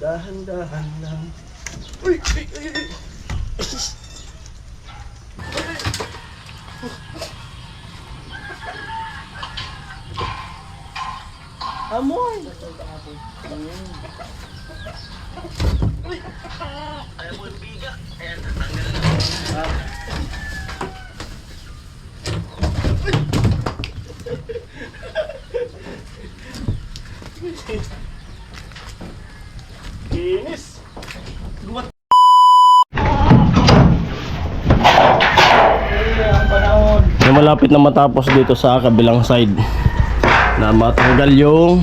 Dahan-dahan lang. Uy! Uy! Uy! Uy! Amoy! Ayaw mo yung biga. Ayan, tatanggalin na. Kinis! Gumat! Ang panahon! May malapit na matapos dito sa kabilang side na matanggal yung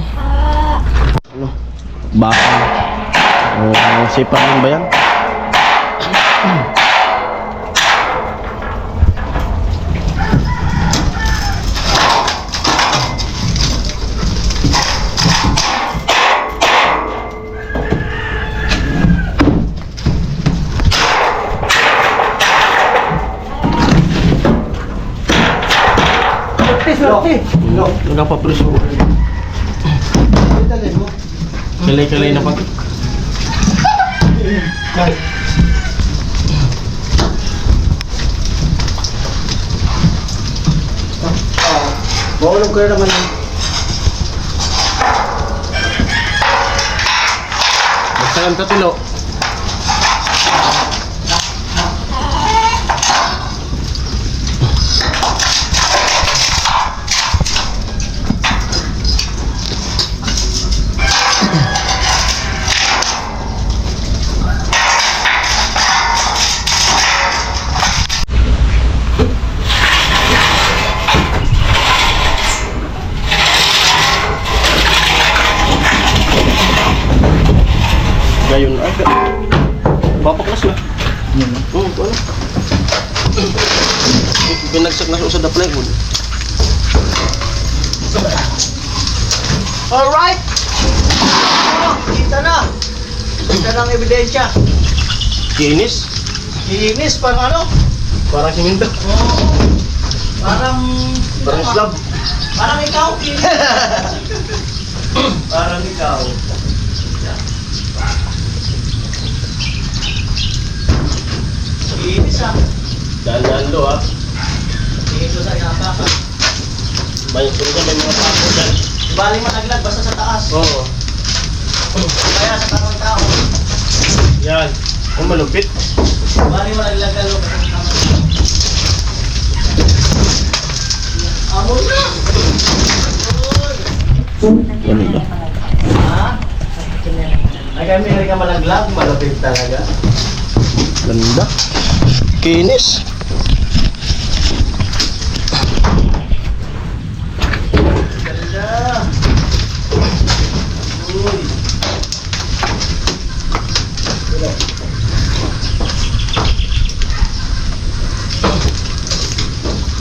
ano, bakal. Sipar din ba yan? Nagpapapreso ko. Kalay-kalay na pa. Bawalong ko naman. Basta lang tatilo. Gayon ay papaklas na. Oo, ano? Binagsak na sa plywood. Alright! Kita na! Kita na ang ebidensya. Kinis. Kinis, parang ano? Parang siminto. Parang... Parang slab. Parang ikaw. Parang ikaw. Kinis ah. Daan-daan do ah. Tingin ko sa inapakan. May mga pako dyan. Bali managlag basta sa taas. Oo. Kaya sa tamang tao. Yan. Kung malupit. Bali managlag ka lo basta sa tamang tao. Amon na! Yan ba? Ha? Ay kami hindi ka malaglag, malupit talaga. Ganda. Kinis. Ganda! Uy!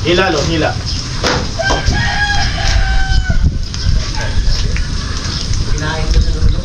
Hila lo, hila. Kinain ko sa lulo.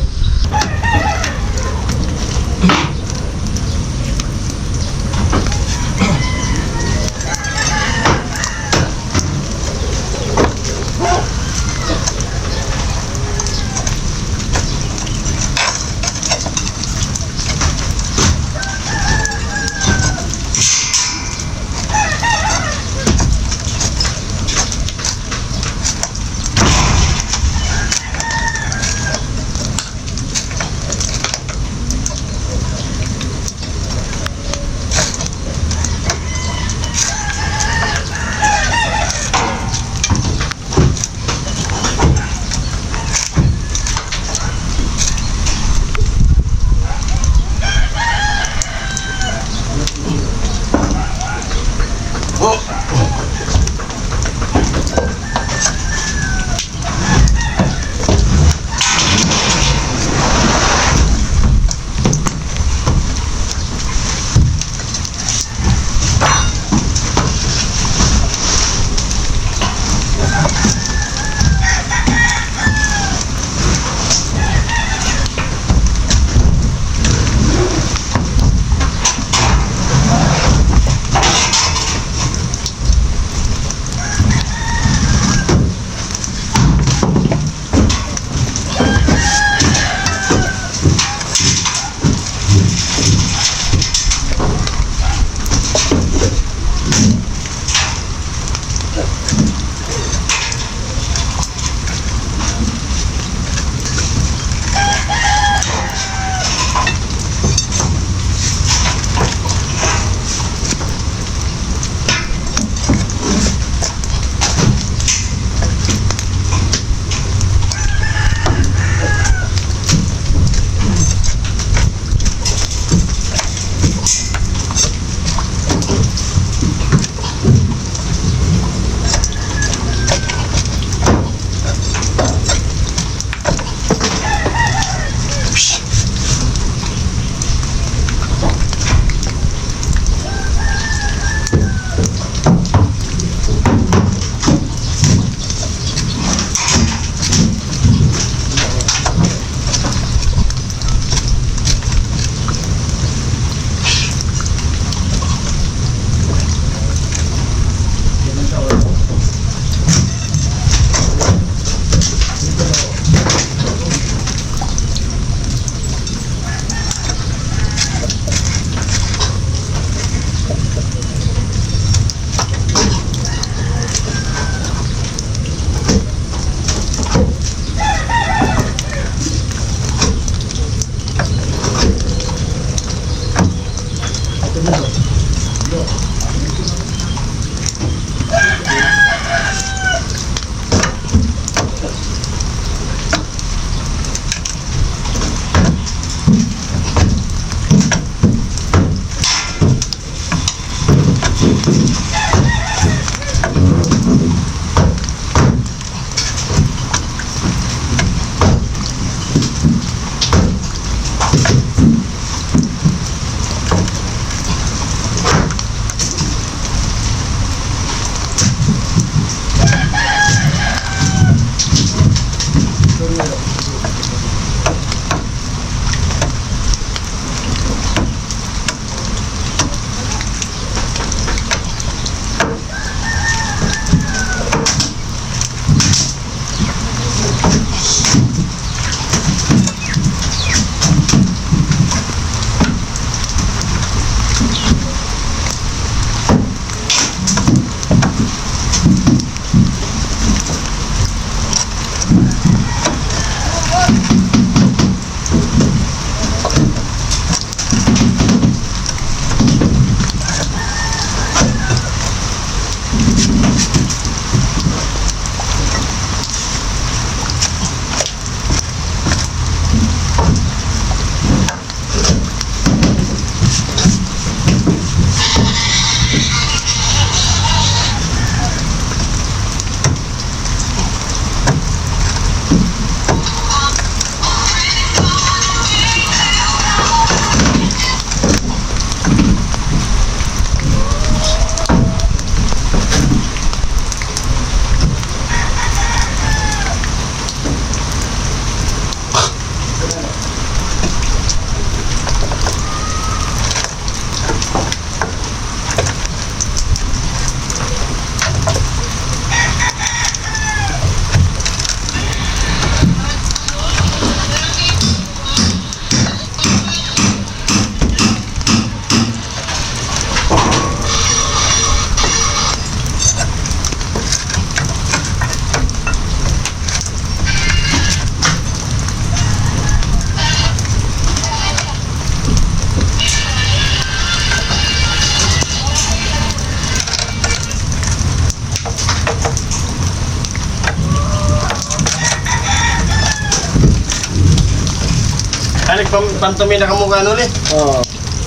Ay, nagpantumina ka mukha nun eh. Oo.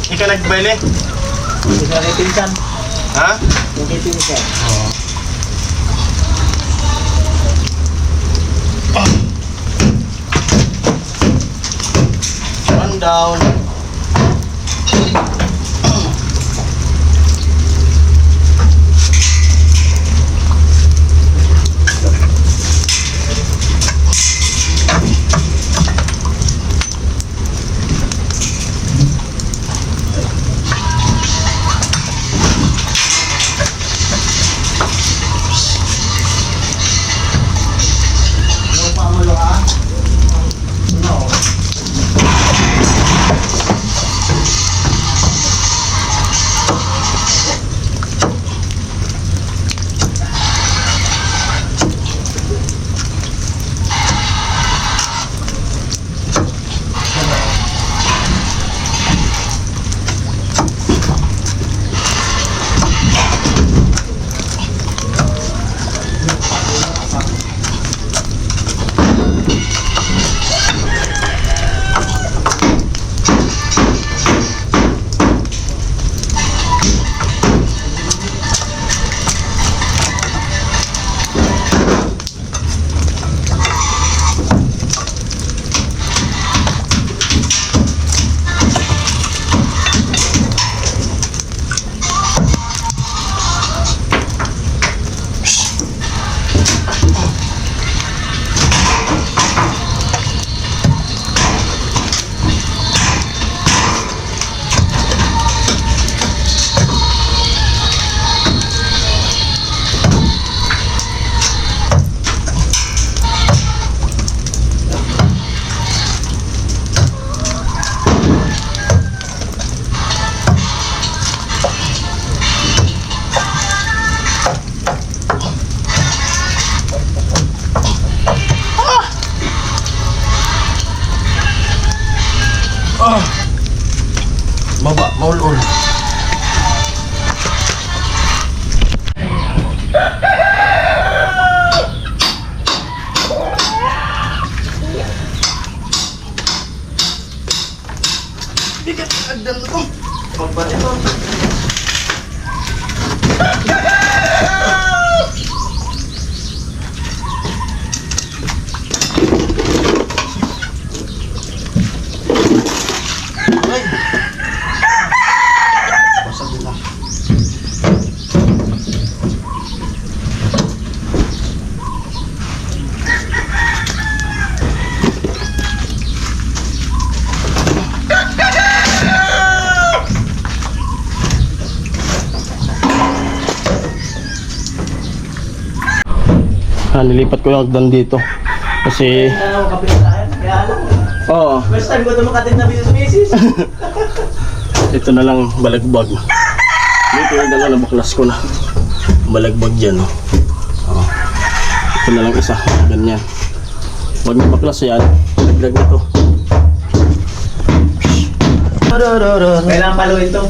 Ikaw nagbaili? Hindi ka rin pinsan. Ha? Hindi pinsan. Oo. One down. Baba, maul-ul. Bigat agdan na to. Pagbat ito. Nilipat ko yung hagdan dito. Kasi, Ano, kapitan? Kaya alam mo. oo. First time ko ito makatid na business. Ito na lang balagbag. Dito yung dalawa na baklas ko na. Balagbag dyan, oh. Oh. Ito na lang isa. Ganyan. Huwag na baklas yan. Dagdag na to. Kailangan paluin to.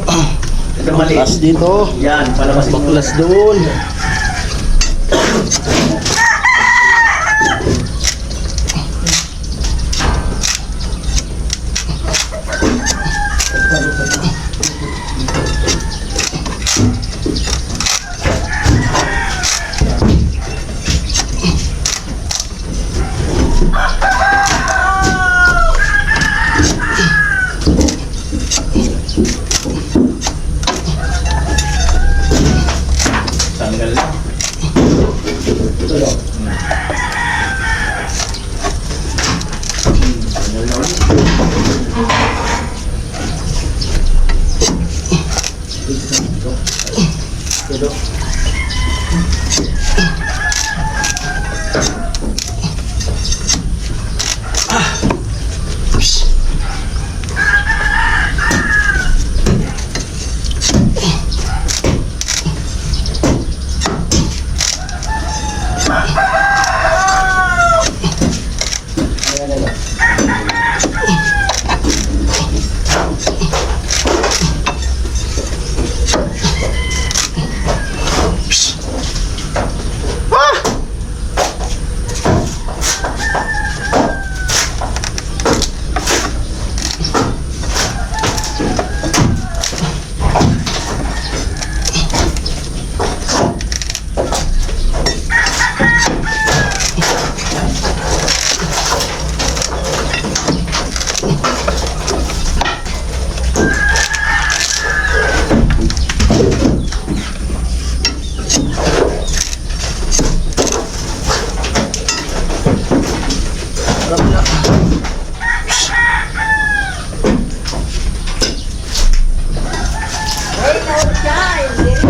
Ito mali. Baklas dito. Yan, palabas mo. Baklas doon. Tanggal lang. Ito lang.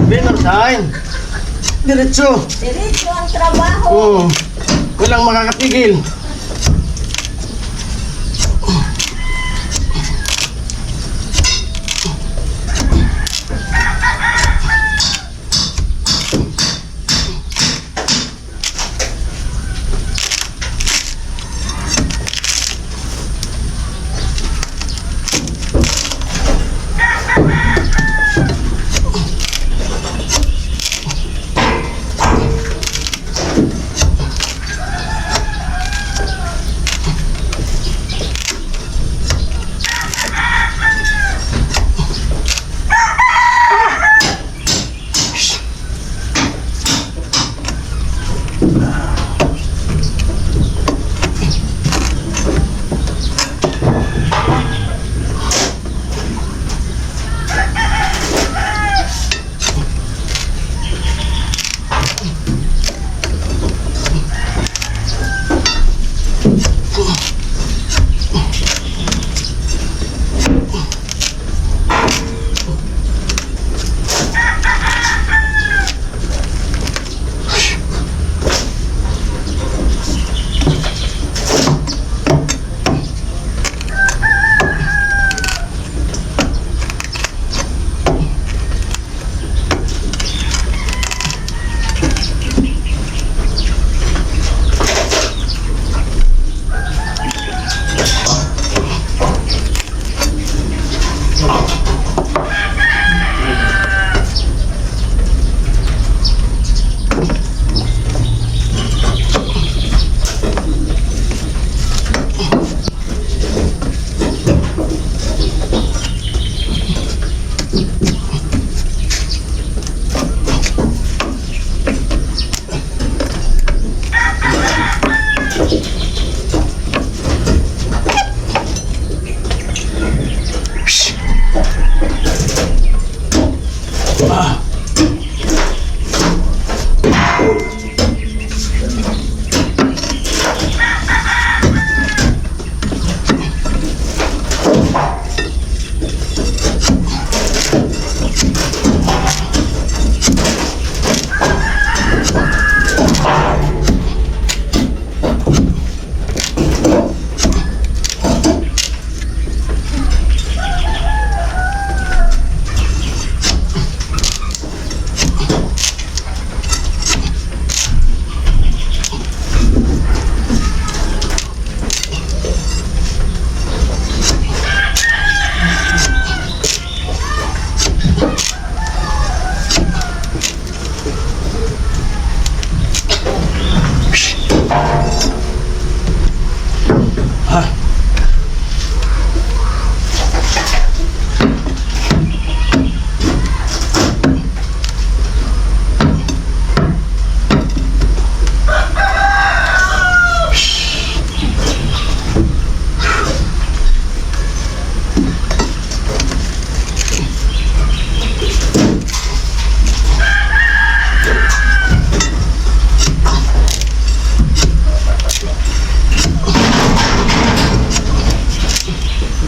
Benarsain. Diretso. Diretso ang trabaho. Walang makakapigil.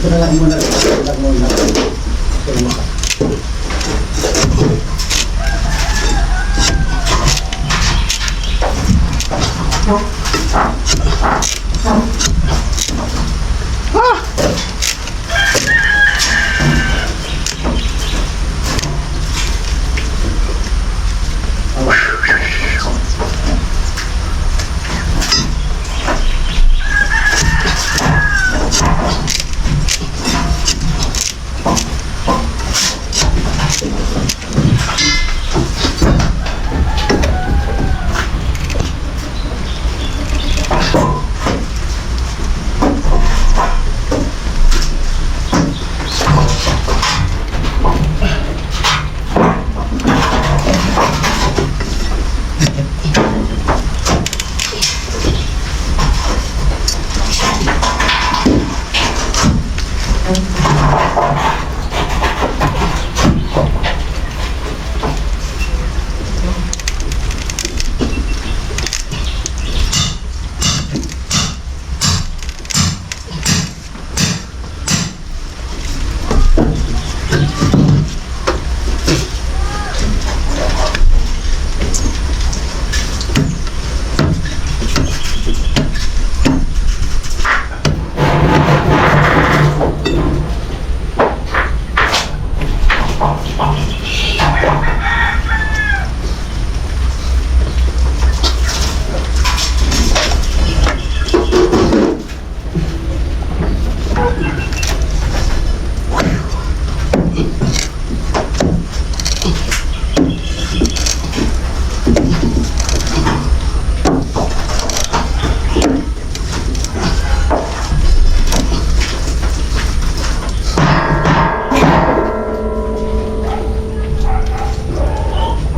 na lang muna. Lang muna. Pero maka.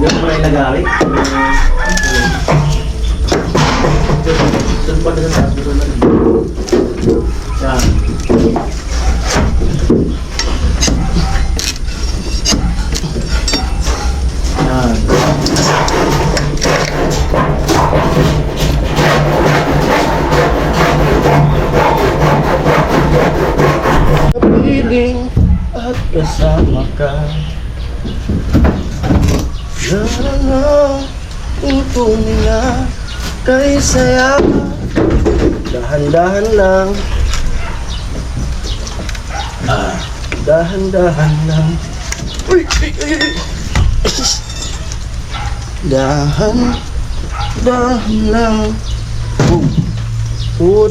Yan ba yung nagalit? Saan pa na sa taas? Dito na rin. Yan. Yan. Kapiling at kasama ka. Sana ito nila kay saya. Dahan-dahan lang. Dahan-dahan lang. Uy! Dahan-dahan lang.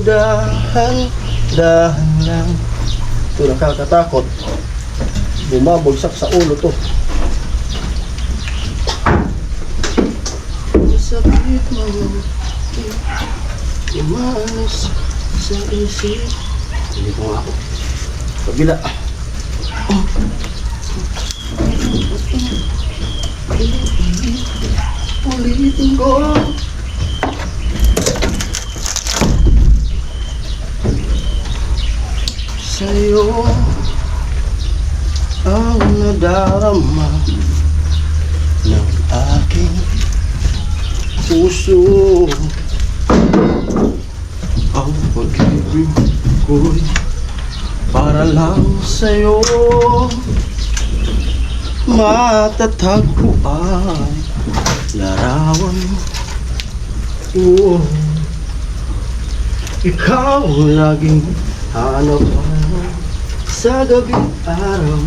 Dahan-dahan lang. Ito nakakatakot. Bumabagsak sa ulo to. Sakit mo, imanas sa isip. Hindi ko nga ako. Kabila. Ulitin ko. Sa'yo ang nadarama ng aking puso. Ang pag-ibig ko'y para lang sa'yo. Matatag ko ang larawan ko. Ikaw laging hanapan sa gabing araw.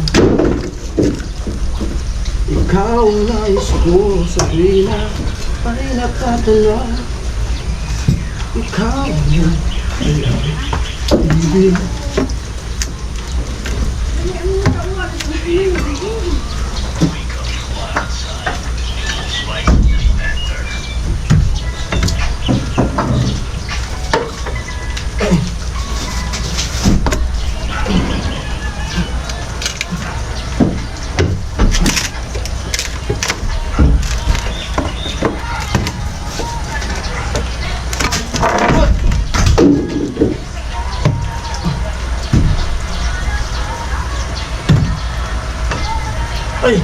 Ikaw nais ko sa tuwina ay nakatala. Ikaw na ay ibig. Ay!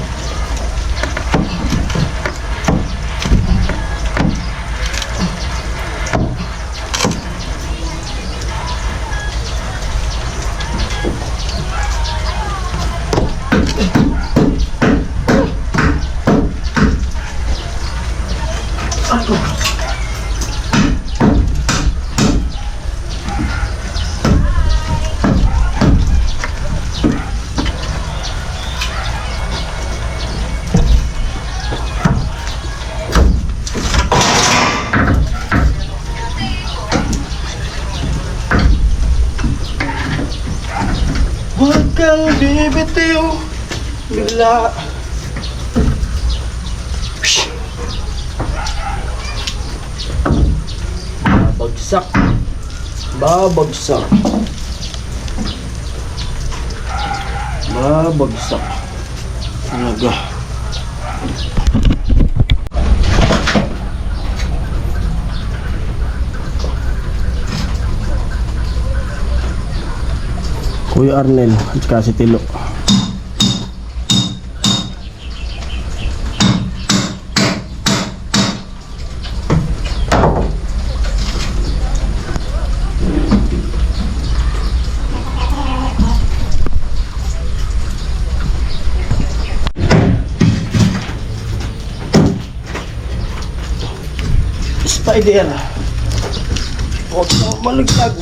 Huwag kang bibitiw. Bigla. Babagsak. Babagsak. Babagsak. Talaga. Kuya Arnel at saka si Tilo. Spider. Huwag na malaglag.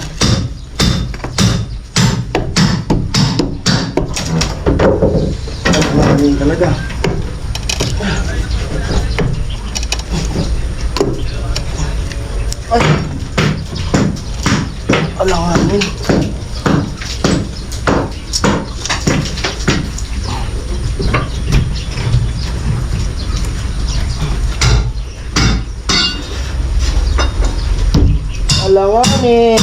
Maraming talaga. Ay! Alanganin. Alanganin.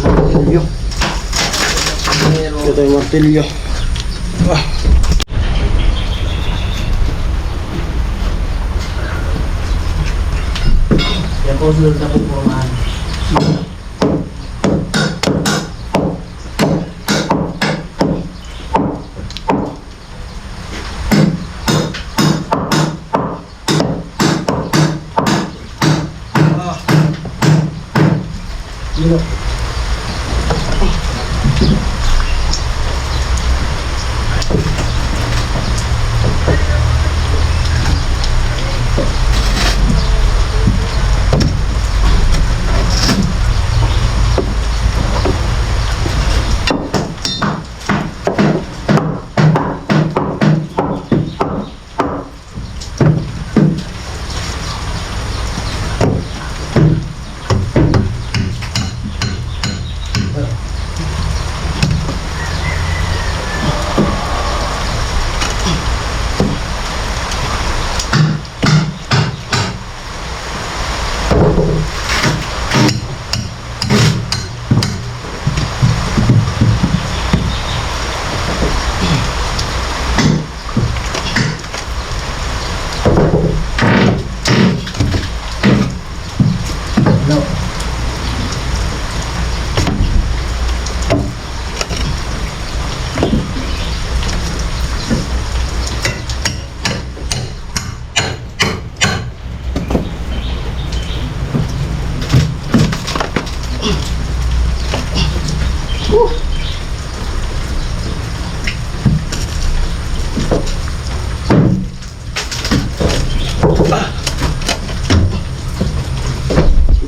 Martilyo. Ito yung martilyo. Ah. Yan po sunod na po pumaan.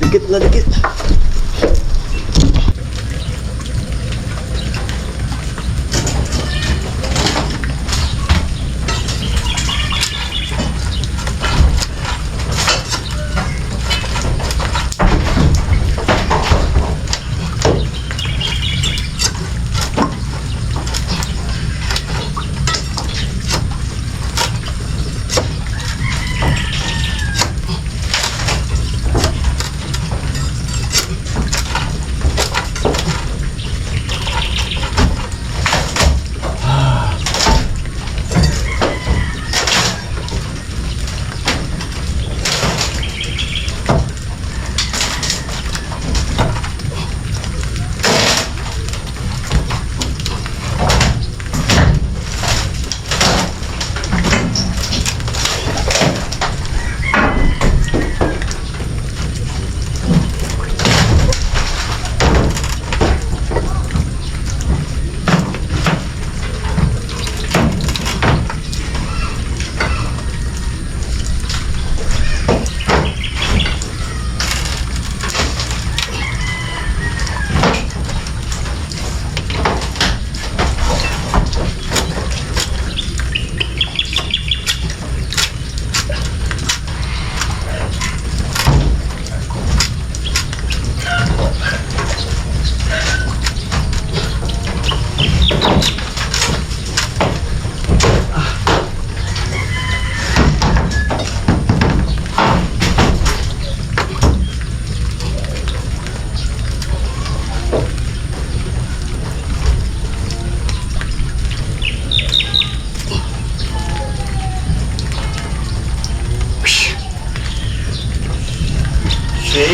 Dikit na dikit.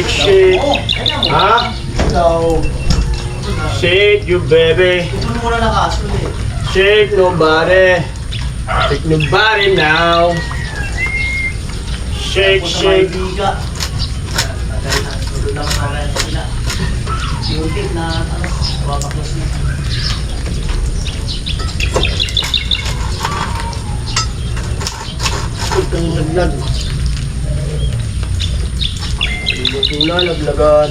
Shake, shake. Ha? So, Shake you, baby. kukunin mo na ng kaso eh. Shake nobody. Shake nobody now. Shake, shake. Biga. Patay na. Tulo lang para sila. Yung tip na ano, babaklas na. Itong laglag. Ito na, laglagan.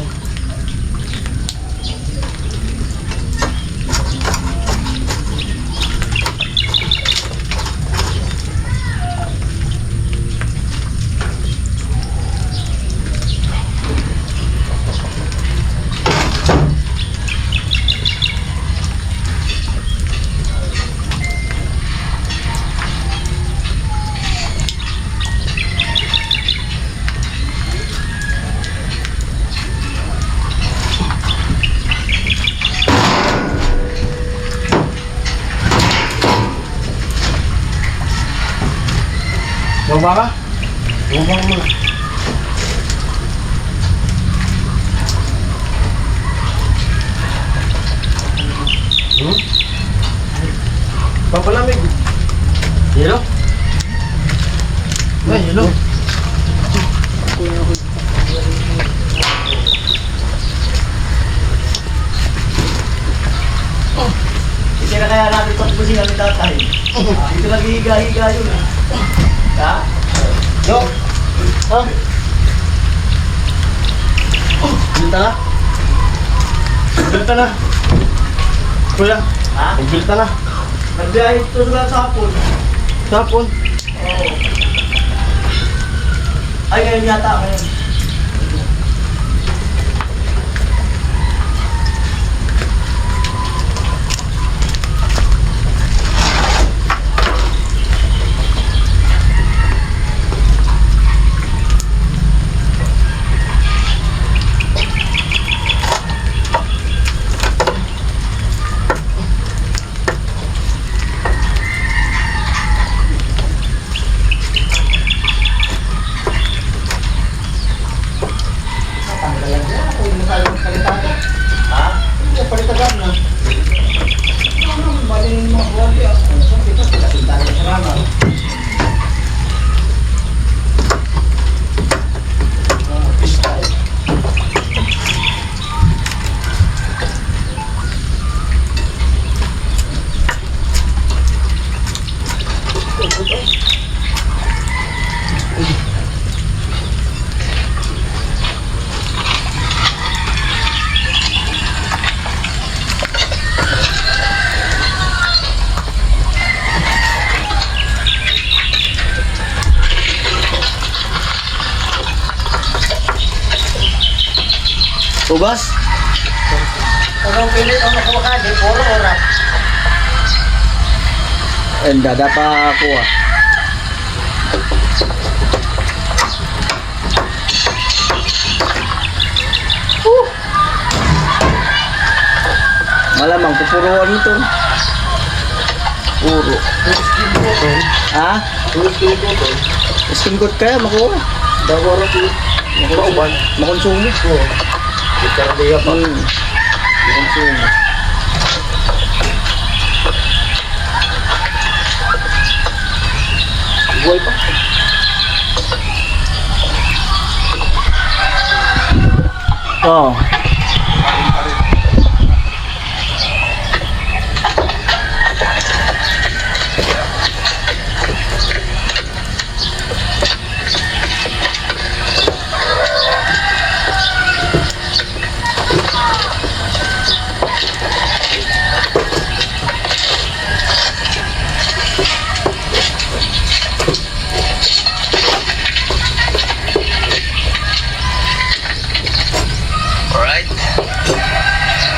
Baba ka? Baba ka muna. Papalamig. Yelo? Ay, yelo. Hindi na kaya natin pagpusin namin tatay. Dito naghihiga-higa yun eh. Ha? Yo! Ha? Bilta na? Bilta na? Kuya, Ha? bilta na. Nagbiyahe ito sa hapon. Tapon. Oo. Ay, ngayon yata, ngayon. Ha? Palitagan na. Bali mga buwan niya. Kita sila pinta ng sarama. Tugas? Anong pilit ang nakuha ka? Di puro oras. Dada pa ako ah. Malamang pupuruan ito. Puro. Ha? Skin coat kaya makuha. Dawara ko. Makuha. Makonsumo. Ikardiya pa. Makonsumo. Buhay pa. Oh. Alright.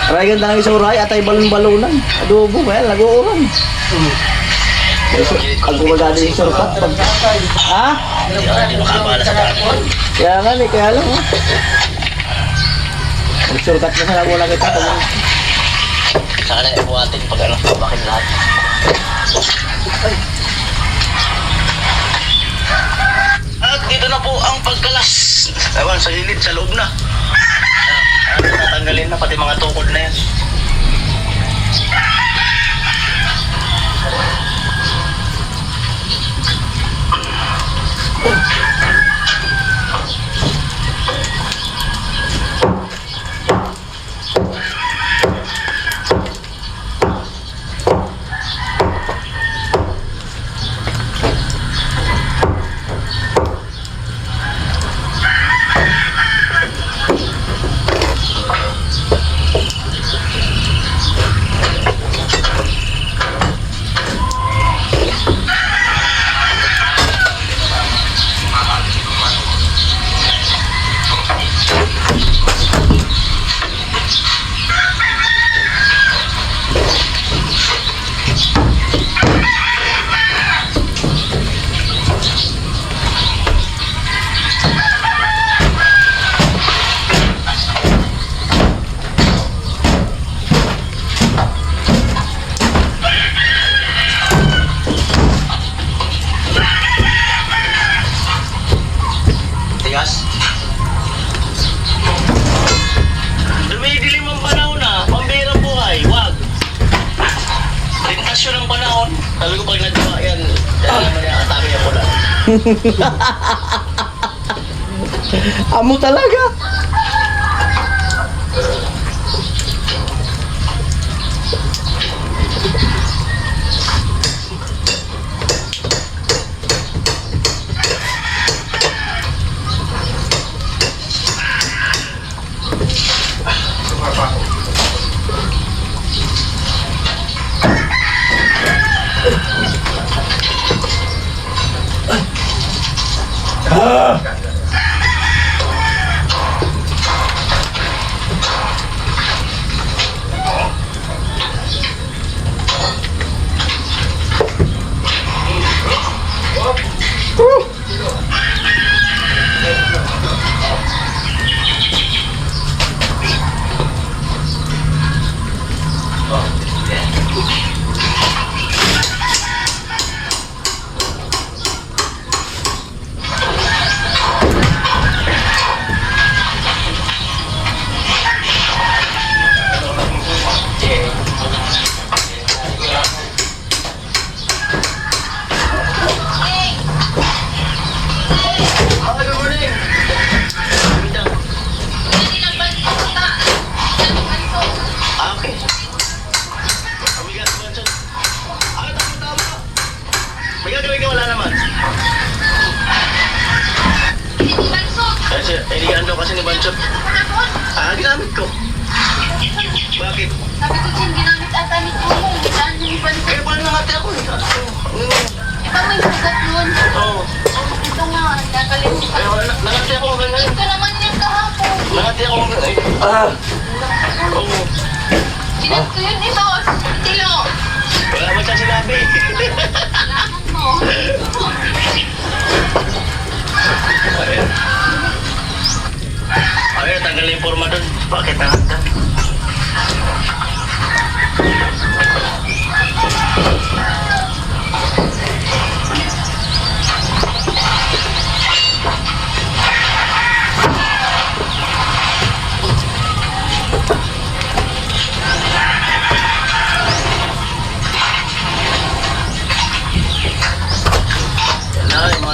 Aray ganda ng isuray at ay balon-balonan. Adobo kaya laguuran. Ang gumagana yung surpat. Ha? Hindi ako hindi makabala sa daan. Kaya nga eh, kaya lang. Mag-surkat na sana muna kita. Sana ibuhatin pag ano, babakin lahat. At dito na po ang pagkalas Ewan, sa gilid, sa loob na. Tatanggalin na, pati mga tukod na yan. Tigas. Dumidilim ang panahon na, pambirang buhay, wag. Tentasyon ng panahon. Sabi ko pag nagawa yan, kaya naman yung atake ako lang. Amo talaga. Kasi ni Banchot. Ginamit ko. Bakit? Sabi ko din, ginamit ata ni Tulong. Saan yung iba? Paano nangati ako eh? Iba may sugat nun. Oo. Ito nga, nakalimutan. Nangati ako ngayon. Ito naman yung kahapon. Nangati ako ngayon. Oo. Sinat ko yun ito. Tilo. Wala ba siya sinabi? Kailangan mo. Ay, tanggal yung forma dun. Bakit nangati?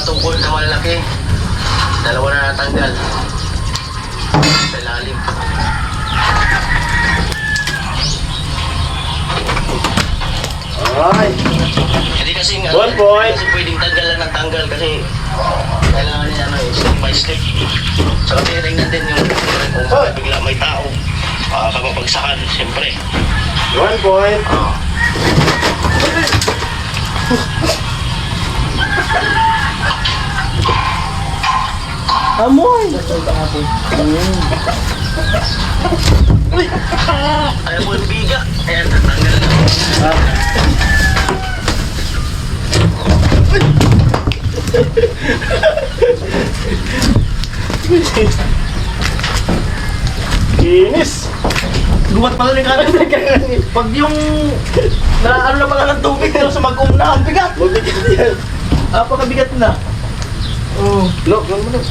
Tungkol na malaki, dalawa na natanggal sa ilalim. Alright. Hindi kasi Good boy. kasi pwedeng tanggalan ng tanggal kasi kailangan niya step by step. Saka tingnan din yung kung bigla may tao kapapagsakan, siyempre. 1 point. Amoy! Ayaw mo yung biga. Ayan, tanggal na. Kinis! Gumat pala ni Karan. Pag yung ano na pala ng tubig pero sa mag-um na, ang bigat. Mabigat yan. Apakabigat na. Oh, look, gawin mo na.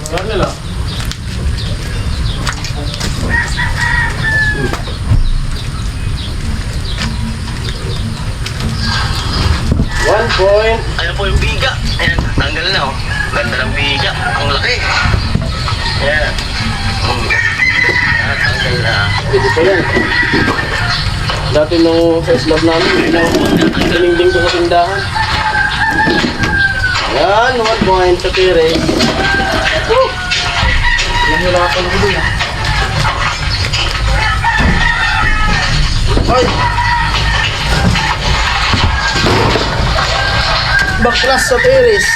Ano nila? One point. Ayan po yung biga. Ayan, tanggal na oh. Ganda ng biga. Ang laki. Ayan. Ayan, tanggal na. Pwede pa yan. Dati nung sa slab namin, tininding ko sa tindahan. Ayan, 1 point sa Pires. Nahirapan ko din ah. Ay! Baklas sa Pires.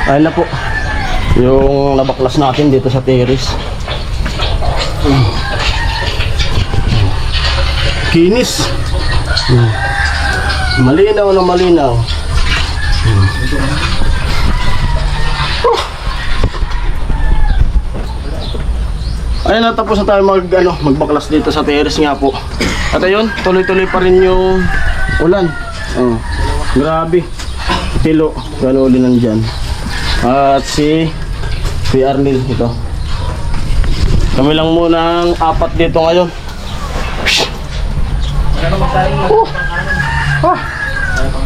Ayun na po. Yung nabaklas natin dito sa Pires. Kinis. Malinaw na malinaw. Ayun, natapos na tayo magbaklas dito sa terrace nga po. At ayun, tuloy-tuloy pa rin yung ulan. Oh, grabe. Tilo, gano'n uli nandyan. At si Arnil ito. Kami lang muna ang 4 dito ngayon.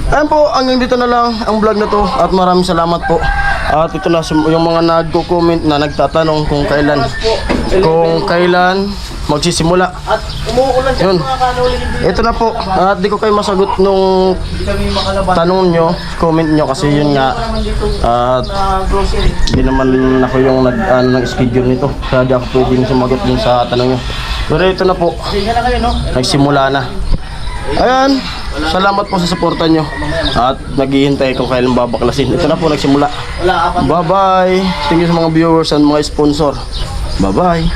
Ayun po, hanggang dito na lang ang vlog na to. At maraming salamat po. At ito na yung mga nagko-comment na nagtatanong kung kailan magsisimula. At umuulan siya Yun. mga kanuli. Ito na po. At di ko kayo masagot nung Hindi kami makalabas. tanong nyo, comment nyo kasi yun nga. At Grocery. di naman ako yung nag-schedule nito. Kaya di ako pwedeng sumagot dun sa tanong nyo. Pero ito na po. Sige na kayo, no? Nagsimula na. Ayan. Salamat po sa suporta nyo. At naghihintay kung kailan babaklasin. Ito na po, nagsimula. Wala, apat. Bye-bye. Thank you sa mga viewers and mga sponsor. Bye-bye.